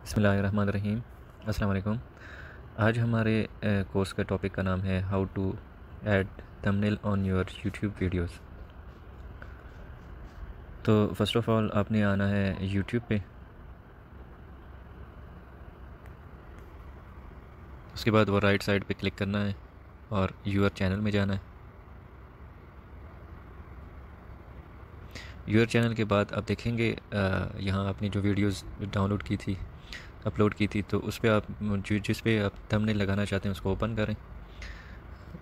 बिस्मिल्लाहिर्रहमानिर्रहीम। अस्सलाम वालेकुम। आज हमारे कोर्स का टॉपिक का नाम है how to add thumbnail on your YouTube videos. तो फर्स्ट ऑफ़ ऑल आपने आना है यूट्यूब पे। उसके बाद वो राइट साइड पे क्लिक करना है और यूर चैनल में जाना है। यूर चैनल के बाद आप देखेंगे यहाँ आपने जो वीडियोस डाउनलोड की थी, अपलोड की थी, तो उस पे आप जिस पे आप थंबनेल लगाना चाहते हैं उसको ओपन करें।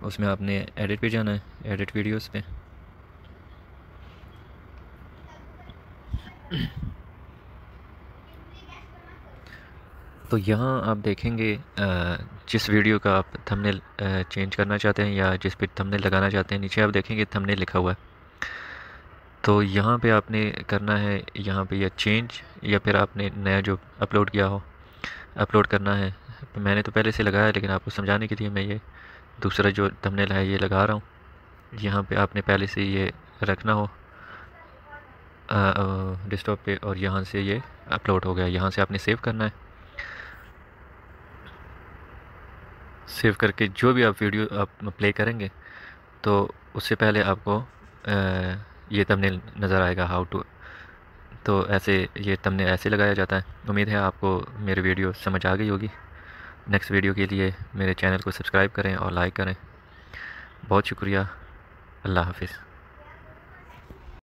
उसमें आपने एडिट पे जाना है, एडिट वीडियोस पे। तो यहाँ आप देखेंगे जिस वीडियो का आप थंबनेल चेंज करना चाहते हैं या जिस पे थंबनेल लगाना चाहते हैं, नीचे आप देखेंगे थंबनेल लिखा हुआ है। तो यहाँ पे आपने करना है, यहाँ पे या चेंज या फिर आपने नया जो अपलोड किया हो अपलोड करना है। मैंने तो पहले से लगाया है, लेकिन आपको समझाने के लिए मैं ये दूसरा जो थंबनेल है ये लगा रहा हूँ। यहाँ पे आपने पहले से ये रखना हो डेस्कटॉप पे, और यहाँ से ये अपलोड हो गया। यहाँ से आपने सेव करना है। सेव करके जो भी आप वीडियो आप प्ले करेंगे तो उससे पहले आपको ये थंबनेल नज़र आएगा हाउ टू। तो ऐसे ये थंबनेल ऐसे लगाया जाता है। उम्मीद है आपको मेरी वीडियो समझ आ गई होगी। नेक्स्ट वीडियो के लिए मेरे चैनल को सब्सक्राइब करें और लाइक करें। बहुत शुक्रिया। अल्लाह हाफिज़।